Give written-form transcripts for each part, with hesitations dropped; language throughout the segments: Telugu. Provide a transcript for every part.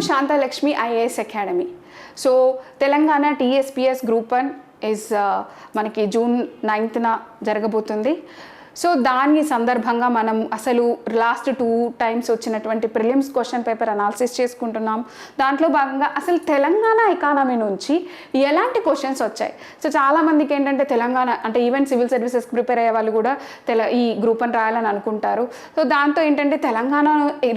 Shantalakshmi IAS Academy. So Telangana TSPS Group 1 is మనకి జూన్ 9th జరగబోతుంది. సో దాని సందర్భంగా మనం అసలు లాస్ట్ 2 times వచ్చినటువంటి ప్రిలిమ్స్ క్వశ్చన్ పేపర్ అనాలిసిస్ చేసుకుంటున్నాం. దాంట్లో భాగంగా అసలు తెలంగాణ ఎకానమీ నుంచి ఎలాంటి క్వశ్చన్స్ వచ్చాయి. సో చాలామందికి ఏంటంటే తెలంగాణ అంటే ఈవెన్ సివిల్ సర్వీసెస్ ప్రిపేర్ అయ్యే వాళ్ళు కూడా ఈ గ్రూప్ 1 రాయాలని అనుకుంటారు. సో దాంతో ఏంటంటే తెలంగాణ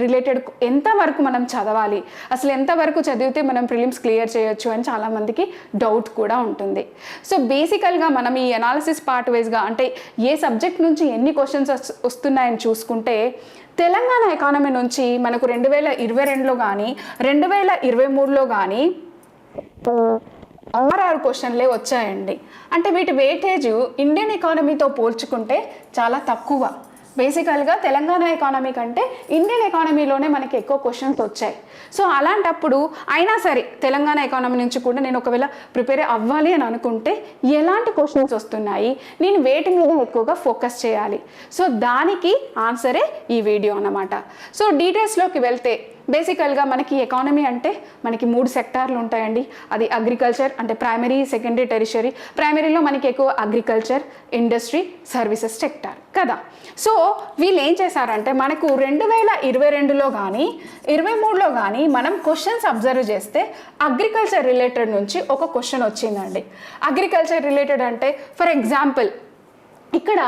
రిలేటెడ్ ఎంతవరకు మనం చదవాలి, అసలు ఎంతవరకు చదివితే మనం ప్రిలిమ్స్ క్లియర్ చేయొచ్చు అని చాలామందికి డౌట్ కూడా ఉంటుంది. సో బేసికల్గా మనం ఈ అనాలిసిస్ పార్ట్ వైజ్గా అంటే ఏ సబ్జెక్ట్ నుంచి ఎన్ని క్వశ్చన్స్ వస్తున్నాయని చూసుకుంటే తెలంగాణ ఎకానమీ నుంచి మనకు 2022లో కానీ 2023లో కానీ 6 క్వశ్చన్లే వచ్చాయండి. అంటే వీటి వెయిటేజ్ ఇండియన్ ఎకానమీతో పోల్చుకుంటే చాలా తక్కువ. బేసికల్గా తెలంగాణ ఎకానమీ కంటే ఇండియన్ ఎకానమీలోనే మనకి ఎక్కువ క్వశ్చన్స్ వచ్చాయి. సో అలాంటప్పుడు అయినా సరే తెలంగాణ ఎకానమీ నుంచి కూడా నేను ఒకవేళ ప్రిపేర్ అవ్వాలి అని అనుకుంటే ఎలాంటి క్వశ్చన్స్ వస్తున్నాయి, నేను వేటి మీద ఎక్కువగా ఫోకస్ చేయాలి. సో దానికి ఆన్సరే ఈ వీడియో అన్నమాట. సో డీటెయిల్స్లోకి వెళ్తే బేసికల్గా మనకి ఎకానమీ అంటే మనకి 3 సెక్టార్లు ఉంటాయండి. అది అగ్రికల్చర్ అంటే ప్రైమరీ, సెకండరీ, టెరిషరీ. ప్రైమరీలో మనకి ఎక్కువ అగ్రికల్చర్, ఇండస్ట్రీ, సర్వీసెస్ సెక్టార్ కదా. సో వీళ్ళు ఏం చేశారంటే మనకు 2022లో కానీ 2023లో కానీ మనం క్వశ్చన్స్ అబ్జర్వ్ చేస్తే అగ్రికల్చర్ రిలేటెడ్ నుంచి ఒక క్వశ్చన్ వచ్చిందండి. అగ్రికల్చర్ రిలేటెడ్ అంటే ఫర్ ఎగ్జాంపుల్ ఇక్కడ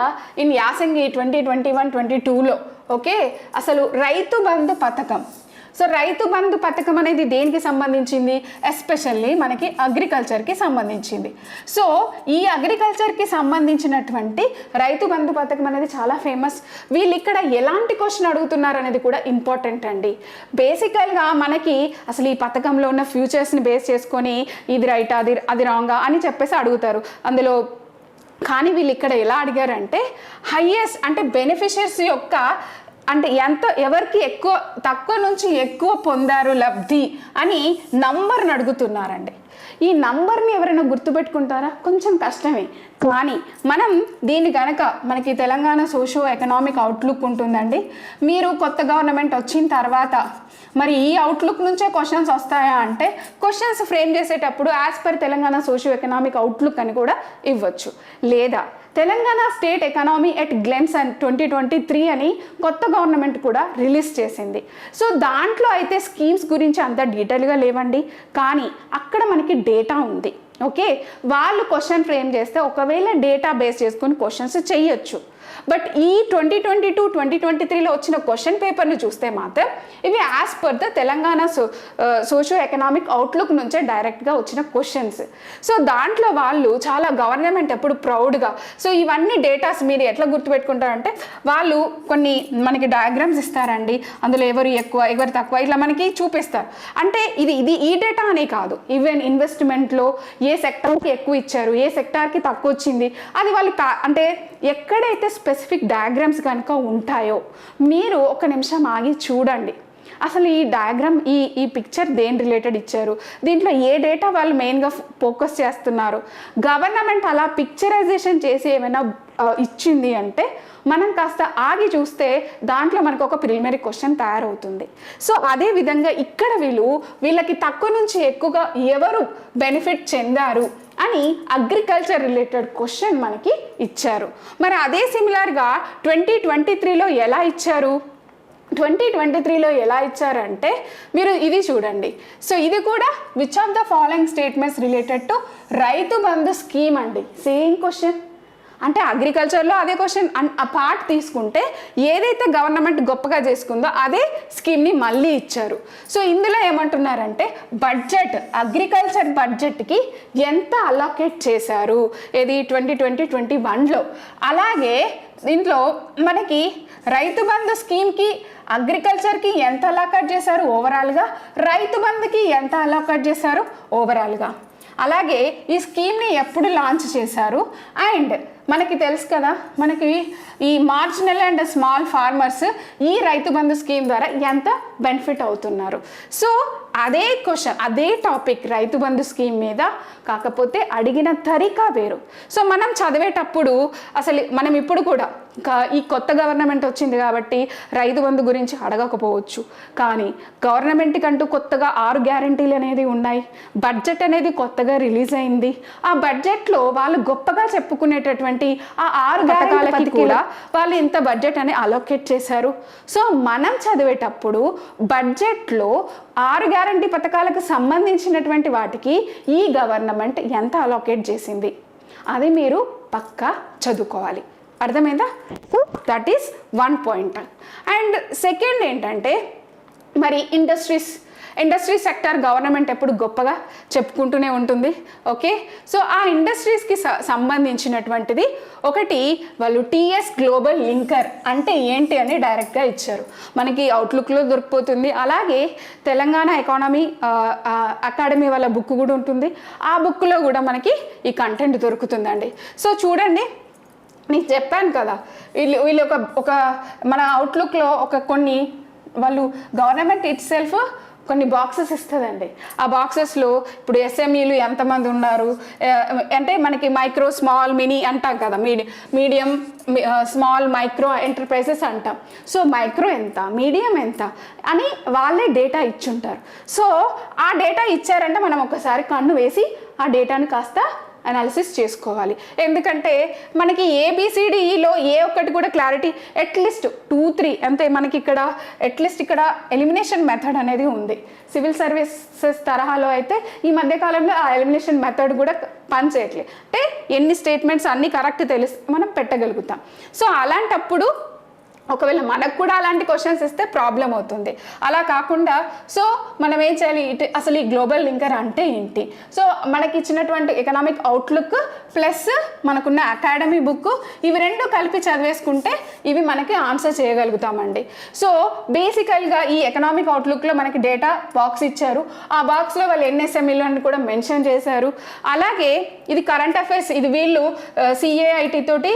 ఇన్ యాసంగి 2021-22లో ఓకే అసలు రైతు బంధు పథకం. సో రైతు బంధు పథకం అనేది దేనికి సంబంధించింది, ఎస్పెషల్లీ మనకి అగ్రికల్చర్కి సంబంధించింది. సో ఈ అగ్రికల్చర్కి సంబంధించినటువంటి రైతు బంధు పథకం అనేది చాలా ఫేమస్. వీళ్ళు ఇక్కడ ఎలాంటి క్వశ్చన్ అడుగుతున్నారు అనేది కూడా ఇంపార్టెంట్ అండి. బేసికల్గా మనకి అసలు ఈ పథకంలో ఉన్న ఫ్యూచర్స్ని బేస్ చేసుకొని ఇది రైటా అది రాంగా అని చెప్పేసి అడుగుతారు అందులో. కానీ వీళ్ళు ఇక్కడ ఎలా అడిగారంటే హైయెస్ట్ అంటే బెనిఫిషియర్స్ యొక్క అంటే ఎవరికి ఎక్కువ తక్కువ నుంచి ఎక్కువ పొందారు లబ్ధి అని నంబర్ని అడుగుతున్నారండి. ఈ నంబర్ని ఎవరైనా గుర్తుపెట్టుకుంటారా, కొంచెం కష్టమే. కానీ మనం దీన్ని కనుక మనకి తెలంగాణ సోషో ఎకనామిక్ అవుట్లుక్ ఉంటుందండి. మీరు కొత్త గవర్నమెంట్ వచ్చిన తర్వాత మరి ఈ అవుట్లుక్ నుంచే క్వశ్చన్స్ వస్తాయా అంటే క్వశ్చన్స్ ఫ్రేమ్ చేసేటప్పుడు as per Telangana socio economic outlook అని కూడా ఇవ్వచ్చు. లేదా Telangana state economy at glance and 2023 అని కొత్త గవర్నమెంట్ కూడా రిలీజ్ చేసింది. సో దాంట్లో అయితే స్కీమ్స్ గురించి అంత డీటెయిల్గా లేవండి, కానీ అక్కడ మనకి డేటా ఉంది. ఓకే వాళ్ళు క్వశ్చన్ ఫ్రేమ్ చేస్తే ఒకవేళ డేటా బేస్ చేసుకొని క్వశ్చన్స్ చేయొచ్చు. బట్ ఈ 2022-2023లో వచ్చిన క్వశ్చన్ పేపర్ని చూస్తే మాత్రం ఇవి as per the Telangana socio economic outlook నుంచే డైరెక్ట్గా వచ్చిన క్వశ్చన్స్. సో దాంట్లో వాళ్ళు చాలా గవర్నమెంట్ ఎప్పుడు ప్రౌడ్గా సో ఇవన్నీ డేటాస్ మీరు ఎట్లా గుర్తుపెట్టుకుంటారంటే వాళ్ళు కొన్ని మనకి డయాగ్రామ్స్ ఇస్తారండి. అందులో ఎవరు ఎక్కువ ఎవరు తక్కువ ఇట్లా మనకి చూపిస్తారు. అంటే ఇది ఈ డేటా అనే కాదు, ఈవెన్ ఇన్వెస్ట్మెంట్లో ఏ సెక్టార్కి ఎక్కువ ఇచ్చారు, ఏ సెక్టార్కి తక్కువ వచ్చింది అది వాళ్ళు అంటే ఎక్కడైతే స్పెసిఫిక్ డయాగ్రామ్స్ కనుక ఉంటాయో మీరు ఒక నిమిషం ఆగి చూడండి. అసలు ఈ డయాగ్రామ్ ఈ పిక్చర్ దేని రిలేటెడ్ ఇచ్చారు, దీంట్లో ఏ డేటా వాళ్ళు మెయిన్గా ఫోకస్ చేస్తున్నారు. గవర్నమెంట్ అలా పిక్చరైజేషన్ చేసి ఏమైనా ఇచ్చింది అంటే మనం కాస్త ఆగి చూస్తే దాంట్లో మనకు ఒక ప్రిలిమినరీ క్వశ్చన్ తయారవుతుంది. సో అదే విధంగా ఇక్కడ వీళ్ళకి తక్కువ నుంచి ఎక్కువగా ఎవరు బెనిఫిట్ చెందారు అని అగ్రికల్చర్ రిలేటెడ్ క్వశ్చన్ మనకి ఇచ్చారు. మరి అదే సిమిలర్గా 2023లో ఎలా ఇచ్చారు, 2023లో ఎలా ఇచ్చారంటే మీరు ఇది చూడండి. సో ఇది కూడా which of the following statements related to Rythu Bandhu scheme అండి. సేమ్ క్వశ్చన్ అంటే అగ్రికల్చర్లో అదే క్వశ్చన్ ఆ పార్ట్ తీసుకుంటే ఏదైతే గవర్నమెంట్ గొప్పగా చేసుకుందో అదే స్కీమ్ని మళ్ళీ ఇచ్చారు. సో ఇందులో ఏమంటున్నారంటే బడ్జెట్ అగ్రికల్చర్ బడ్జెట్కి ఎంత అలోకేట్ చేశారు ఏది 2020-21లో. అలాగే దీంట్లో మనకి రైతు బంధు స్కీమ్కి అగ్రికల్చర్కి ఎంత అలోకేట్ చేశారు ఓవరాల్గా, రైతు బంధుకి ఎంత అలోకేట్ చేశారు ఓవరాల్గా. అలాగే ఈ స్కీమ్ని ఎప్పుడు లాంచ్ చేశారు అండ్ మనకి తెలుసు కదా, మనకి ఈ మార్జినల్ అండ్ స్మాల్ ఫార్మర్స్ ఈ రైతు బంధు స్కీమ్ ద్వారా ఎంత బెనిఫిట్ అవుతున్నారు. సో అదే క్వశ్చన్, అదే టాపిక్ రైతు బంధు స్కీమ్ మీద, కాకపోతే అడిగిన తరీకా వేరు. సో మనం చదివేటప్పుడు అసలు మనం ఇప్పుడు కూడా ఈ కొత్త గవర్నమెంట్ వచ్చింది కాబట్టి రైతు బంధు గురించి అడగకపోవచ్చు, కానీ గవర్నమెంట్ కంటూ కొత్తగా 6 గ్యారంటీలు అనేది ఉన్నాయి. బడ్జెట్ అనేది కొత్తగా రిలీజ్ అయింది. ఆ బడ్జెట్లో వాళ్ళు గొప్పగా చెప్పుకునేటటువంటి ఆ 6 పథకాలకి కూడా వాళ్ళు ఇంత బడ్జెట్ అని అలొకేట్ చేశారు. సో మనం చదివేటప్పుడు బడ్జెట్లో 6 గ్యారంటీ పథకాలకు సంబంధించినటువంటి వాటికి ఈ గవర్నమెంట్ ఎంత అలొకేట్ చేసింది అది మీరు పక్కా చదువుకోవాలి. అర్థమైందా? So that is 1 point. And second ఏంటంటే, మరి ఇండస్ట్రీ సెక్టర్ గవర్నమెంట్ ఎప్పుడు గొప్పగా చెప్పుకుంటూనే ఉంటుంది. ఓకే, సో ఆ ఇండస్ట్రీస్కి సంబంధించినటువంటిది ఒకటి వాళ్ళు టీఎస్ గ్లోబల్ లింకర్ అంటే ఏంటి అని డైరెక్ట్గా ఇచ్చారు. మనకి అవుట్లుక్లో దొరికిపోతుంది. అలాగే తెలంగాణ ఎకానమీ అకాడమీ వాళ్ళ బుక్ కూడా ఉంటుంది. ఆ బుక్లో కూడా మనకి ఈ కంటెంట్ దొరుకుతుందండి. సో చూడండి, నీకు చెప్పాను కదా, వీళ్ళు ఒక మన అవుట్లుక్లో కొన్ని వాళ్ళు గవర్నమెంట్ ఇట్ సెల్ఫ్ కొన్ని బాక్సెస్ ఇస్తుందండి. ఆ బాక్సెస్లో ఇప్పుడు ఎస్ఎంఈలు ఎంతమంది ఉన్నారు అంటే మనకి మైక్రో, స్మాల్, మినీ అంటాం కదా, మీడియం, స్మాల్, మైక్రో ఎంటర్ప్రైజెస్ అంటాం. సో మైక్రో ఎంత, మీడియం ఎంత అని వాళ్ళే డేటా ఇచ్చుంటారు. సో ఆ డేటా ఇచ్చారంటే మనం ఒకసారి కన్ను వేసి ఆ డేటాని కాస్త అనాలిసిస్ చేసుకోవాలి. ఎందుకంటే మనకి ఏబిసిడిఈలో ఏ ఒక్కటి కూడా క్లారిటీ అట్లీస్ట్ 2-3 అంతే. మనకి ఇక్కడ అట్లీస్ట్ ఇక్కడ ఎలిమినేషన్ మెథడ్ అనేది ఉంది. సివిల్ సర్వీసెస్ తరహాలో అయితే ఈ మధ్యకాలంలో ఆ ఎలిమినేషన్ మెథడ్ కూడా పనిచేయట్లేదు. అంటే ఎన్ని స్టేట్మెంట్స్ అన్నీ కరెక్ట్ మనం పెట్టగలుగుతాం. సో అలాంటప్పుడు ఒకవేళ మనకు కూడా అలాంటి క్వశ్చన్స్ ఇస్తే ప్రాబ్లం అవుతుంది. అలా కాకుండా సో మనం ఏం చేయాలి, అసలు ఈ గ్లోబల్ లింకర్ అంటే ఏంటి, సో మనకి ఇచ్చినటువంటి ఎకనామిక్ అవుట్లుక్ ప్లస్ మనకున్న అకాడమీ బుక్ ఇవి రెండు కలిపి చదివేసుకుంటే ఇవి మనకి ఆన్సర్ చేయగలుగుతామండి. సో బేసికల్గా ఈ ఎకనామిక్ అవుట్లుక్లో మనకి డేటా బాక్స్ ఇచ్చారు. ఆ బాక్స్లో వాళ్ళు ఎన్ఎస్ఎంఈలు అని కూడా మెన్షన్ చేశారు. అలాగే ఇది కరెంట్ అఫైర్స్, ఇది వీళ్ళు సిఏఐటి తోటి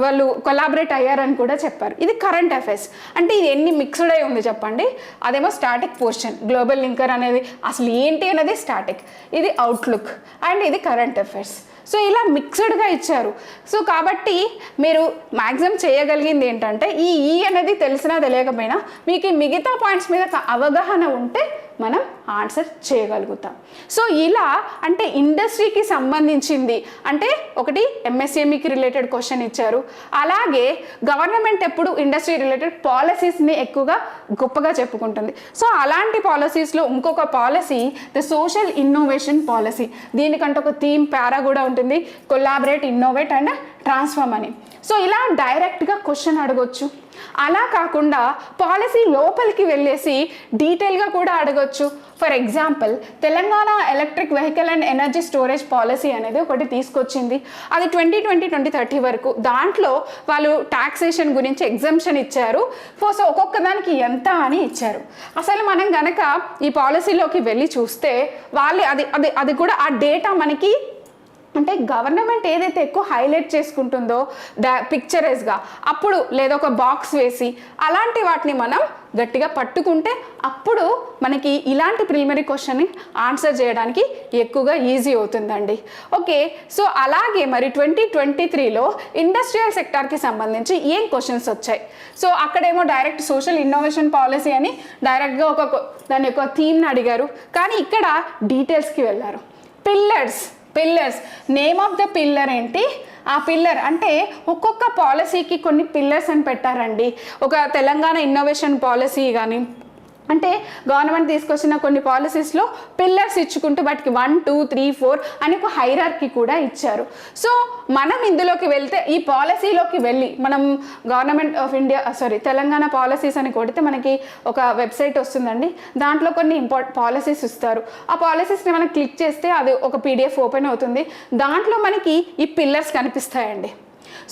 వాళ్ళు కొలాబరేట్ అయ్యారని కూడా చెప్పారు. ఇది కరెంట్ అఫైర్స్ అంటే ఇది ఎన్ని మిక్స్డ్ అయి ఉంది చెప్పండి. అదేమో స్టాటిక్ పోర్షన్, గ్లోబల్ లింకర్ అనేది అసలు ఏంటి అనేది స్టాటిక్, ఇది అవుట్లుక్ అండ్ ఇది కరెంట్ అఫైర్స్. సో ఇలా మిక్స్డ్గా ఇచ్చారు. సో కాబట్టి మీరు మ్యాక్సిమం చేయగలిగింది ఏంటంటే ఈ అనేది తెలిసినా తెలియకపోయినా మీకు మిగతా పాయింట్స్ మీద అవగాహన ఉంటే మనం ఆన్సర్ చేయగలుగుతాం. సో ఇలా అంటే ఇండస్ట్రీకి సంబంధించింది అంటే ఒకటి ఎంఎస్ఎంఈకి రిలేటెడ్ క్వశ్చన్ ఇచ్చారు. అలాగే గవర్నమెంట్ ఎప్పుడు ఇండస్ట్రీ రిలేటెడ్ పాలసీస్ని ఎక్కువగా గొప్పగా చెప్పుకుంటుంది. సో అలాంటి పాలసీస్లో ఇంకొక policy the social innovation policy. దీనికంటే ఒక థీమ్ పారా కూడా ఉంటుంది, కొలాబరేట్, ఇన్నోవేట్ అండ్ ట్రాన్స్ఫార్మ్ అని. సో ఇలా డైరెక్ట్గా క్వశ్చన్ అడగొచ్చు. అలా కాకుండా పాలసీ లోపలికి వెళ్ళేసి డీటెయిల్గా కూడా అడగొచ్చు. For example Telangana electric vehicle and energy storage policy అనేది ఒకటి తీసుకొచ్చింది. అది 2020-2030 వరకు. దాంట్లో వాళ్ళు టాక్సేషన్ గురించి ఎగ్జంప్షన్ ఇచ్చారు. సో ఒక్కొక్క దానికి ఎంత అని ఇచ్చారు. అసలు మనం కనుక ఈ పాలసీలోకి వెళ్ళి చూస్తే వాళ్ళు అది కూడా ఆ డేటా మనకి అంటే గవర్నమెంట్ ఏదైతే ఎక్కువ హైలైట్ చేసుకుంటుందో పిక్చరైజ్గా అప్పుడు లేదా ఒక బాక్స్ వేసి అలాంటి వాటిని మనం గట్టిగా పట్టుకుంటే అప్పుడు మనకి ఇలాంటి ప్రిలిమినరీ క్వశ్చన్ని ఆన్సర్ చేయడానికి ఎక్కువగా ఈజీ అవుతుందండి. ఓకే, సో అలాగే మరి 2023లో ఇండస్ట్రియల్ సెక్టార్కి సంబంధించి ఏం క్వశ్చన్స్ వచ్చాయి. సో అక్కడేమో డైరెక్ట్ సోషల్ ఇన్నోవేషన్ పాలసీ అని డైరెక్ట్గా దాని యొక్క థీమ్ని అడిగారు. కానీ ఇక్కడ డీటెయిల్స్కి వెళ్ళారు. Pillars name of the pillar ఏంటి, ఆ పిల్లర్ అంటే ఒక్కొక్క పాలసీకి కొన్ని పిల్లర్స్ అని పెట్టారండి. ఒక తెలంగాణ ఇన్నోవేషన్ పాలసీ కానీ అంటే గవర్నమెంట్ తీసుకొచ్చిన కొన్ని పాలసీస్లో పిల్లర్స్ ఇచ్చుకుంటూ వాటికి 1, 2, 3, 4 అని ఒక హైరార్కీ కూడా ఇచ్చారు. సో మనం ఇందులోకి వెళ్తే ఈ పాలసీలోకి వెళ్ళి మనం government of India Telangana policies అని కొడితే మనకి ఒక వెబ్సైట్ వస్తుందండి. దాంట్లో కొన్ని పాలసీస్ ఇస్తారు. ఆ పాలసీస్ని మనం క్లిక్ చేస్తే అది ఒక PDF ఓపెన్ అవుతుంది. దాంట్లో మనకి ఈ పిల్లర్స్ కనిపిస్తాయండి.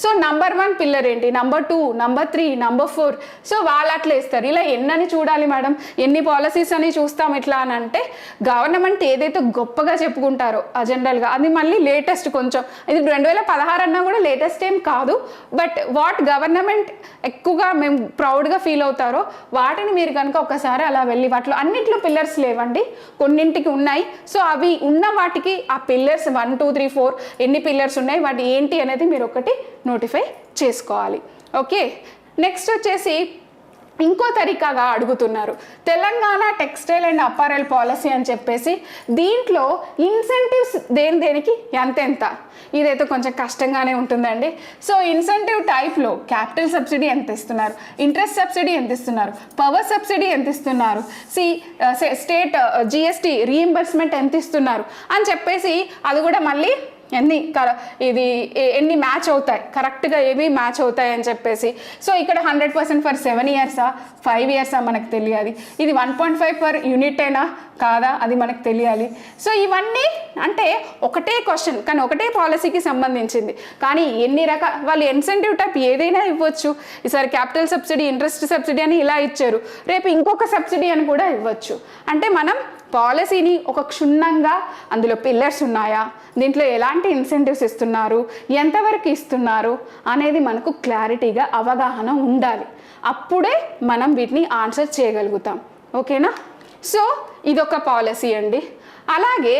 సో నంబర్ 1 పిల్లర్ ఏంటి, నంబర్ 2, నంబర్ 3, నంబర్ 4. సో వాళ్ళు అట్లా ఇస్తారు. ఇలా ఎన్నని చూడాలి మేడం, ఎన్ని పాలసీస్ అని చూస్తాం ఇట్లా అని అంటే గవర్నమెంట్ ఏదైతే గొప్పగా చెప్పుకుంటారో జనరల్గా అది మళ్ళీ లేటెస్ట్ కొంచెం, ఇది 2016 అన్నా కూడా లేటెస్ట్ ఏం కాదు. బట్ వాట్ గవర్నమెంట్ ఎక్కువగా మేము ప్రౌడ్గా ఫీల్ అవుతారో వాటిని మీరు కనుక ఒకసారి అలా వెళ్ళి వాటిలో అన్నింటిలో పిల్లర్స్ లేవండి, కొన్నింటికి ఉన్నాయి. సో అవి ఉన్న వాటికి ఆ పిల్లర్స్ 1, 2, 3, 4 ఎన్ని పిల్లర్స్ ఉన్నాయి వాటి ఏంటి అనేది మీరు ఒకటి నోటిఫై చేసుకోవాలి. ఓకే, నెక్స్ట్ వచ్చేసి ఇంకో తరీకాగా అడుగుతున్నారు Telangana textile and apparel policy అని చెప్పేసి. దీంట్లో ఇన్సెంటివ్స్ దేనికి ఎంతెంత, ఇదైతే కొంచెం కష్టంగానే ఉంటుందండి. సో ఇన్సెంటివ్ టైప్లో క్యాపిటల్ సబ్సిడీ ఎంత ఇస్తున్నారు, ఇంట్రెస్ట్ సబ్సిడీ ఎంత ఇస్తున్నారు, పవర్ సబ్సిడీ ఎంత ఇస్తున్నారు, స్టేట్ జిఎస్టీ రీఎంబర్స్మెంట్ ఎంత ఇస్తున్నారు అని చెప్పేసి అది కూడా మళ్ళీ ఎన్ని మ్యాచ్ అవుతాయి, కరెక్ట్గా ఏవి మ్యాచ్ అవుతాయి అని చెప్పేసి. సో ఇక్కడ 100% ఫర్ 7 ఇయర్సా 5 ఇయర్సా మనకు తెలియాలి. ఇది 1.5 పర్ యూనిట్ అయినా కాదా అది మనకు తెలియాలి. సో ఇవన్నీ అంటే ఒకటే క్వశ్చన్ కానీ ఒకటే పాలసీకి సంబంధించింది, కానీ ఎన్ని రకాల వాళ్ళు ఇన్సెంటివ్ టైప్ ఏదైనా ఇవ్వచ్చు. ఈసారి క్యాపిటల్ సబ్సిడీ, ఇంట్రెస్ట్ సబ్సిడీ అని ఇలా ఇచ్చారు, రేపు ఇంకొక సబ్సిడీ అని కూడా ఇవ్వచ్చు. అంటే మనం పాలసీని ఒక క్షుణ్ణంగా అందులో పిల్లర్స్ ఉన్నాయా, దీంట్లో ఎలాంటి ఇన్సెంటివ్స్ ఇస్తున్నారు, ఎంతవరకు ఇస్తున్నారు అనేది మనకు క్లారిటీగా అవగాహన ఉండాలి. అప్పుడే మనం వీటిని ఆన్సర్ చేయగలుగుతాం. ఓకేనా? సో ఇదొక పాలసీ అండి. అలాగే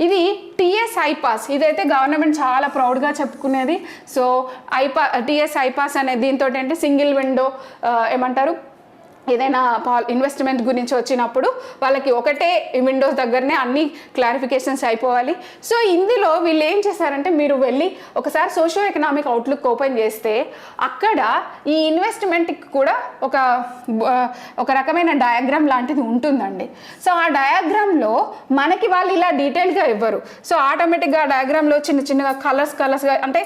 ఇది టీఎస్ ఐపాస్, ఇదైతే గవర్నమెంట్ చాలా ప్రౌడ్గా చెప్పుకునేది. సో టీఎస్ ఐపాస్ అనేది దీంతో ఏంటి సింగిల్ విండో ఏమంటారు, ఏదైనా ఇన్వెస్ట్మెంట్ గురించి వచ్చినప్పుడు వాళ్ళకి ఒకటే విండోస్ దగ్గరనే అన్ని క్లారిఫికేషన్స్ అయిపోవాలి. సో ఇందులో వీళ్ళు ఏం చేశారంటే మీరు వెళ్ళి ఒకసారి సోషియో ఎకనామిక్ అవుట్లుక్ ఓపెన్ చేస్తే అక్కడ ఈ ఇన్వెస్ట్మెంట్కి కూడా ఒక రకమైన డయాగ్రామ్ లాంటిది ఉంటుందండి. సో ఆ డయాగ్రామ్లో మనకి వాళ్ళు ఇలా డీటెయిల్గా ఇవ్వరు. సో ఆటోమేటిక్గా డయాగ్రామ్లో చిన్న చిన్నగా కలర్స్గా అంటే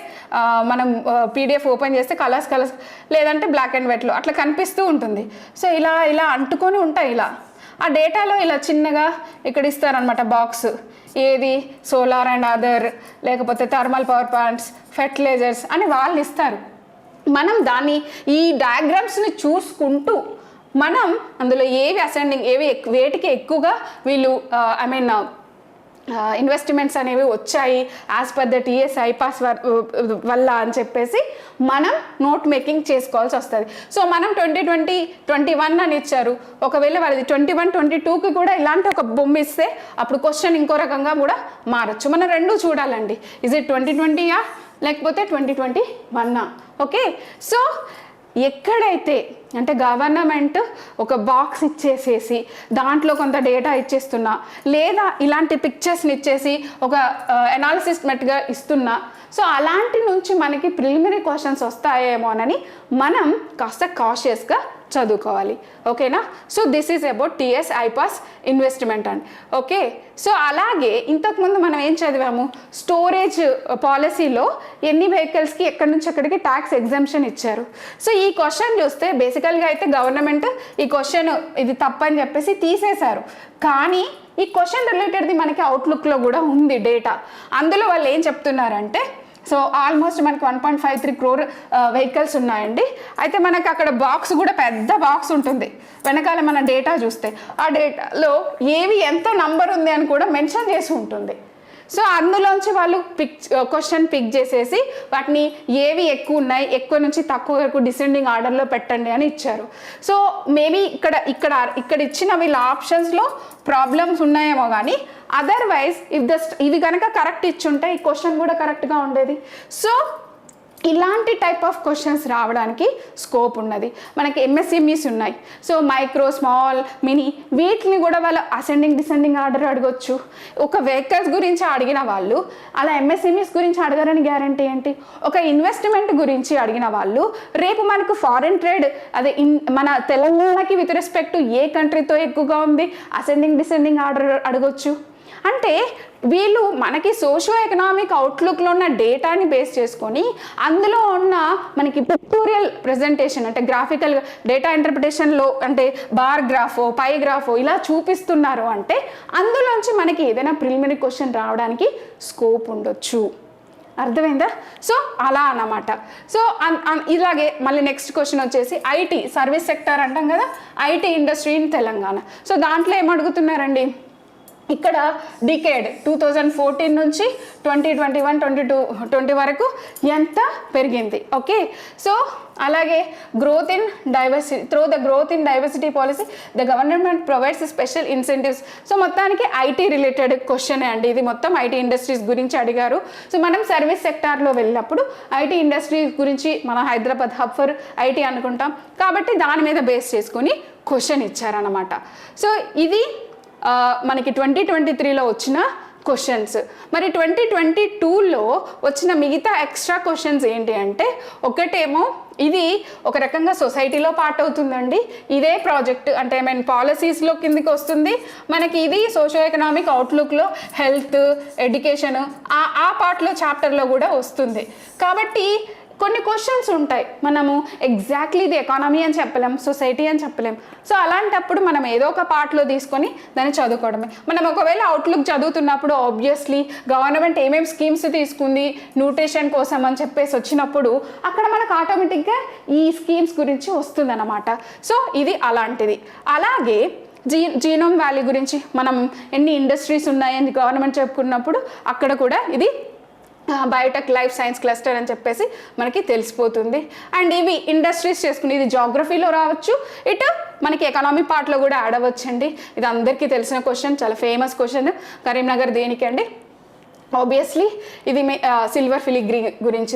మనం పీడిఎఫ్ ఓపెన్ చేస్తే కలర్స్ లేదంటే బ్లాక్ అండ్ వైట్లో అట్లా కనిపిస్తూ ఉంటుంది. సో ఇలా అంటుకొని ఉంటాయి. ఇలా ఆ డేటాలో ఇలా చిన్నగా ఇక్కడ ఇస్తారనమాట బాక్స్, ఏది సోలార్ అండ్ అదర్, లేకపోతే థర్మల్ పవర్ ప్లాంట్స్, ఫెర్టిలైజర్స్ అని వాళ్ళు ఇస్తారు. మనం దాన్ని ఈ డయాగ్రామ్స్ని చూసుకుంటూ మనం అందులో ఏవి అసెండింగ్ ఏవి వేటికి ఎక్కువగా వీళ్ళు ఇన్వెస్ట్మెంట్స్ అనేవి వచ్చాయి as per the TS iPASS వల్ల అని చెప్పేసి మనం నోట్ మేకింగ్ చేసుకోవాల్సి వస్తుంది. సో మనం 2020, 21 అని ఇచ్చారు, ఒకవేళ వాళ్ళది 21, 22కి కూడా ఇలాంటి ఒక బొమ్మ ఇస్తే అప్పుడు క్వశ్చన్ ఇంకో రకంగా కూడా మారచ్చు. మనం రెండు చూడాలండి, ఇజ్ ఇట్ 2020యా లేకపోతే 2021. ఓకే, సో ఎక్కడైతే అంటే గవర్నమెంట్ ఒక బాక్స్ ఇచ్చేసేసి దాంట్లో కొంత డేటా ఇచ్చేస్తున్నా, లేదా ఇలాంటి పిక్చర్స్ని ఇచ్చేసి ఒక అనాలిసిస్ మెట్గా ఇస్తున్నా, సో అలాంటి నుంచి మనకి ప్రిలిమినరీ క్వశ్చన్స్ వస్తాయేమోనని మనం కాస్త కాషియస్గా చదువుకోవాలి. ఓకేనా? So this is about TS iPASS investment and okay. So అలాగే ఇంతకుముందు మనం ఏం చదివాము, స్టోరేజ్ పాలసీలో ఎన్ని వెహికల్స్కి ఎక్కడి నుంచి ఎక్కడికి ట్యాక్స్ ఎగ్జంప్షన్ ఇచ్చారు. సో ఈ క్వశ్చన్ చూస్తే బేసికల్గా అయితే గవర్నమెంట్ ఈ క్వశ్చన్ ఇది తప్పని చెప్పేసి తీసేశారు, కానీ ఈ క్వశ్చన్ రిలేటెడ్ది మనకి అవుట్లుక్లో కూడా ఉంది డేటా. అందులో వాళ్ళు ఏం చెప్తున్నారంటే సో ఆల్మోస్ట్ మనకి 1.53 crore వెహికల్స్ ఉన్నాయండి. అయితే మనకు అక్కడ బాక్స్ కూడా పెద్ద బాక్స్ ఉంటుంది వెనకాల మన డేటా చూస్తే, ఆ డేటాలో ఏవి ఎంత నంబర్ ఉంది అని కూడా మెన్షన్ చేసి ఉంటుంది. సో అందులోంచి వాళ్ళు క్వశ్చన్ పిక్ చేసేసి వాటిని ఏవి ఎక్కువ ఉన్నాయి, ఎక్కువ నుంచి తక్కువ వరకు డిసెండింగ్ ఆర్డర్లో పెట్టండి అని ఇచ్చారు. సో మేబీ ఇక్కడ ఇచ్చిన వీళ్ళ ఆప్షన్స్లో ప్రాబ్లమ్స్ ఉన్నాయేమో, కానీ అదర్వైజ్ ఇవి కనుక కరెక్ట్ ఇచ్చుంటే ఈ క్వశ్చన్ కూడా కరెక్ట్గా ఉండేది. సో ఇలాంటి టైప్ ఆఫ్ క్వశ్చన్స్ రావడానికి స్కోప్ ఉన్నది. మనకి ఎంఎస్ఎంఈస్ ఉన్నాయి, సో మైక్రో, స్మాల్, మినీ, వీటిని కూడా వాళ్ళు అసెండింగ్ డిసెండింగ్ ఆర్డర్ అడగొచ్చు. ఒక వెహికల్స్ గురించి అడిగిన వాళ్ళు అలా ఎంఎస్ఎంఈస్ గురించి అడగారని గ్యారంటీ ఏంటి? ఒక ఇన్వెస్ట్మెంట్ గురించి అడిగిన వాళ్ళు రేపు మనకు ఫారెన్ ట్రేడ్ అదే మన తెలంగాణకి విత్ రెస్పెక్ట్ ఏ కంట్రీతో ఎక్కువగా ఉంది, అసెండింగ్ డిసెండింగ్ ఆర్డర్ అడగొచ్చు. అంటే వీళ్ళు మనకి సోషో ఎకనామిక్ అవుట్లుక్లో ఉన్న డేటాని బేస్ చేసుకొని అందులో ఉన్న మనకి పిక్టోరియల్ ప్రజెంటేషన్ అంటే గ్రాఫికల్ డేటా ఇంటర్ప్రిటేషన్లో అంటే బార్ గ్రాఫో పై గ్రాఫో ఇలా చూపిస్తున్నారు అంటే అందులోంచి మనకి ఏదైనా ప్రిలిమినరీ క్వశ్చన్ రావడానికి స్కోప్ ఉండొచ్చు. అర్థమైందా? సో అలా అన్నమాట. సో ఇలాగే మళ్ళీ నెక్స్ట్ క్వశ్చన్ వచ్చేసి ఐటీ సర్వీస్ సెక్టర్ అంటాం కదా, IT industry in Telangana. So దాంట్లో ఏమడుగుతున్నారండి, ఇక్కడ డికేడ్ 2014 నుంచి 2021, 2020 వరకు ఎంత పెరిగింది. ఓకే, సో అలాగే growth in diversity through the growth in diversity policy the government provides special incentives. So మొత్తానికి ఐటీ రిలేటెడ్ క్వశ్చన్ అండి ఇది, మొత్తం ఐటీ ఇండస్ట్రీస్ గురించి అడిగారు. సో మనం సర్వీస్ సెక్టార్లో వెళ్ళినప్పుడు ఐటీ ఇండస్ట్రీస్ గురించి మన హైదరాబాద్ హబ్ ఫర్ ఐటీ అనుకుంటాం కాబట్టి దాని మీద బేస్ చేసుకుని క్వశ్చన్ ఇచ్చారన్నమాట. సో ఇది మనకి 2023లో వచ్చిన క్వశ్చన్స్. మరి 2022లో వచ్చిన మిగతా ఎక్స్ట్రా క్వశ్చన్స్ ఏంటి అంటే, ఒకటేమో ఇది ఒక రకంగా సొసైటీలో పార్ట్ అవుతుందండి, ఇదే ప్రాజెక్ట్ అంటే పాలసీస్లో కిందకి వస్తుంది మనకి. ఇది సోషో ఎకనామిక్ అవుట్లుక్లో హెల్త్ ఎడ్యుకేషన్ ఆ పార్ట్లో చాప్టర్లో కూడా వస్తుంది. కాబట్టి కొన్ని క్వశ్చన్స్ ఉంటాయి, మనము ఎగ్జాక్ట్లీ ఇది ఎకానమీ అని చెప్పలేం, సొసైటీ అని చెప్పలేం. సో అలాంటప్పుడు మనం ఏదో ఒక పార్ట్లో తీసుకొని దాన్ని చదువుకోవడమే. మనం ఒకవేళ అవుట్లుక్ చదువుతున్నప్పుడు ఆబ్వియస్లీ గవర్నమెంట్ ఏమేమి స్కీమ్స్ తీసుకుంది న్యూట్రిషన్ కోసం అని చెప్పేసి వచ్చినప్పుడు అక్కడ మనకు ఆటోమేటిక్గా ఈ స్కీమ్స్ గురించి వస్తుందన్నమాట. సో ఇది అలాంటిది. అలాగే జీనోమ్ వ్యాలీ గురించి మనం ఎన్ని ఇండస్ట్రీస్ ఉన్నాయని గవర్నమెంట్ చెప్పుకున్నప్పుడు అక్కడ కూడా ఇది బయోటెక్ లైఫ్ సైన్స్ క్లస్టర్ అని చెప్పేసి మనకి తెలిసిపోతుంది. అండ్ ఇవి ఇండస్ట్రీస్ చేసుకుని ఇది జాగ్రఫీలో రావచ్చు, ఇటు మనకి ఎకనామీ పార్ట్లో కూడా యాడ్ అవ్వచ్చండి. ఇది అందరికీ తెలిసిన క్వశ్చన్, చాలా ఫేమస్ క్వశ్చన్. కరీంనగర్ దేనికండి? ఆబ్వియస్లీ ఇది సిల్వర్ ఫిలిగ్రీ గురించి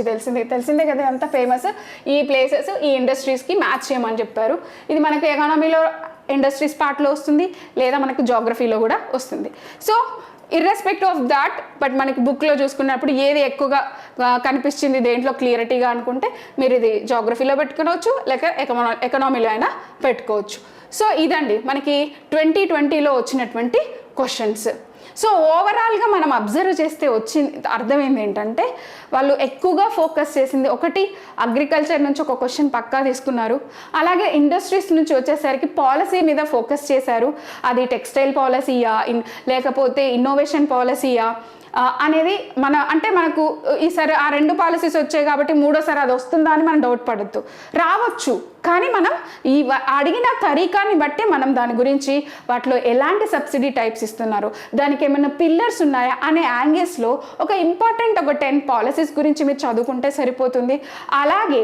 తెలిసిందే కదా, అంత ఫేమస్. ఈ ప్లేసెస్ ఈ ఇండస్ట్రీస్కి మ్యాచ్ చేయమని చెప్పారు. ఇది మనకి ఎకానమీలో ఇండస్ట్రీస్ పార్ట్లో వస్తుంది, లేదా మనకు జాగ్రఫీలో కూడా వస్తుంది. So irrespective of that, but మనకి బుక్లో చూసుకున్నప్పుడు ఏది ఎక్కువగా కనిపించింది దేంట్లో క్లియరిటీగా అనుకుంటే మీరు ఇది జాగ్రఫీలో పెట్టుకోవచ్చు, లేక ఎకనామీలో అయినా పెట్టుకోవచ్చు. సో ఇదండి మనకి 2020లో వచ్చినటువంటి క్వశ్చన్స్. సో ఓవరాల్గా మనం అబ్జర్వ్ చేస్తే అర్థమైంది ఏంటంటే, వాళ్ళు ఎక్కువగా ఫోకస్ చేసింది ఒకటి అగ్రికల్చర్ నుంచి ఒక క్వశ్చన్ పక్కా తీసుకున్నారు. అలాగే ఇండస్ట్రీస్ నుంచి వచ్చేసరికి పాలసీ మీద ఫోకస్ చేశారు. అది టెక్స్టైల్ పాలసీయా లేకపోతే ఇన్నోవేషన్ పాలసీయా అనేది మనకు ఈసారి ఆ రెండు పాలసీస్ వచ్చాయి కాబట్టి మూడోసారి అది వస్తుందా అని మనం డౌట్ పడద్దు. రావచ్చు, కానీ మనం ఈ అడిగిన తరీకాని బట్టి మనం దాని గురించి వాటిలో ఎలాంటి సబ్సిడీ టైప్స్ ఇస్తున్నారు, దానికి ఏమైనా పిల్లర్స్ ఉన్నాయా అనే యాంగిల్స్లో ఒక ఇంపార్టెంట్ ఒక 10 పాలసీస్ గురించి మీరు చదువుకుంటే సరిపోతుంది. అలాగే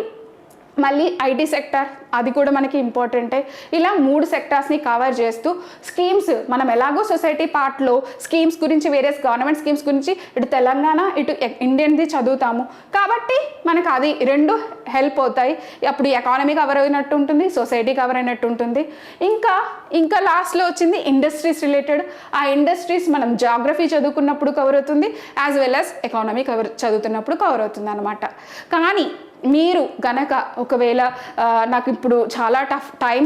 మళ్ళీ ఐటీ సెక్టార్ అది కూడా మనకి ఇంపార్టెంటే. ఇలా 3 సెక్టార్స్ని కవర్ చేస్తూ స్కీమ్స్ మనం ఎలాగో సొసైటీ పార్ట్లో స్కీమ్స్ గురించి వేరియస్ గవర్నమెంట్ స్కీమ్స్ గురించి ఇటు తెలంగాణ ఇటు ఇండియన్ది చదువుతాము కాబట్టి మనకు అది రెండు హెల్ప్ అవుతాయి. అప్పుడు ఎకానమీ కవర్ అయినట్టు ఉంటుంది, సొసైటీ కవర్ అయినట్టు ఉంటుంది. ఇంకా లాస్ట్లో వచ్చింది ఇండస్ట్రీస్ రిలేటెడ్. ఆ ఇండస్ట్రీస్ మనం జాగ్రఫీ చదువుకున్నప్పుడు కవర్ అవుతుంది, యాజ్ వెల్ యాజ్ ఎకానమీ చదువుతున్నప్పుడు కవర్ అవుతుంది అన్నమాట. కానీ మీరు గనక ఒకవేళ నాకు ఇప్పుడు చాలా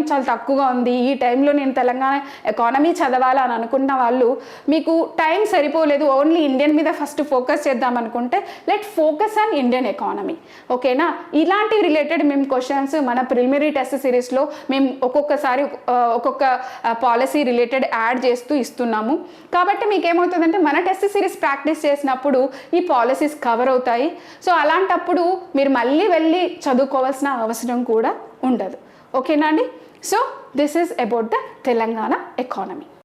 చాలా తక్కువగా ఉంది, ఈ టైంలో నేను తెలంగాణ ఎకానమీ చదవాలని అనుకున్న వాళ్ళు, మీకు టైం సరిపోలేదు, ఓన్లీ ఇండియన్ మీద ఫస్ట్ ఫోకస్ చేద్దాం అనుకుంటే let focus on Indian economy. ఓకేనా? ఇలాంటి రిలేటెడ్ మేము క్వశ్చన్స్ మన ప్రిలిమినరీ టెస్ట్ సిరీస్లో మేము ఒక్కొక్కసారి ఒక్కొక్క పాలసీ రిలేటెడ్ యాడ్ చేస్తూ ఇస్తున్నాము. కాబట్టి మీకు ఏమవుతుందంటే మన టెస్ట్ సిరీస్ ప్రాక్టీస్ చేసినప్పుడు ఈ పాలసీస్ కవర్ అవుతాయి. సో అలాంటప్పుడు మీరు మళ్ళీ వెళ్ళి చదువుకోవాల్సిన అవసరం కూడా ఉండదు. ఓకేనా అండి? So this is about the Telangana economy.